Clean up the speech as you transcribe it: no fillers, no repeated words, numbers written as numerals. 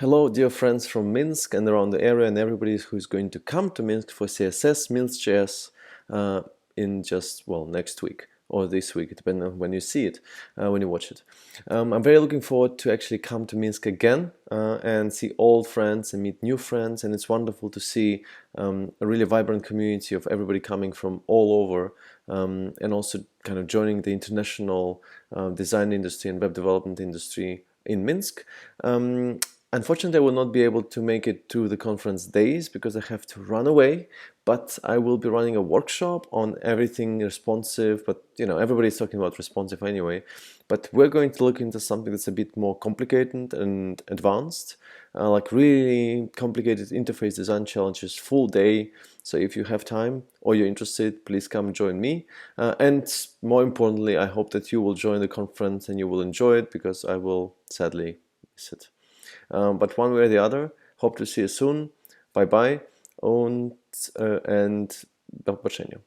Hello, dear friends from Minsk and around the area, and everybody who's going to come to Minsk for CSS-Minsk-JS in just, well, next week or this week, depending on when you see it, when you watch it. I'm very looking forward to actually come to Minsk again and see old friends and meet new friends, and it's wonderful to see a really vibrant community of everybody coming from all over and also kind of joining the international design industry and web development industry in Minsk. Unfortunately, I will not be able to make it to the conference days because I have to run away, but I will be running a workshop on everything responsive, but everybody's talking about responsive anyway. But we're going to look into something that's a bit more complicated and advanced, like really complicated interface design challenges, full day. So if you have time or you're interested, please come join me. And more importantly, I hope that you will join the conference and you will enjoy it because I will sadly miss it. But one way or the other, hope to see you soon. Bye bye und do zobaczenia.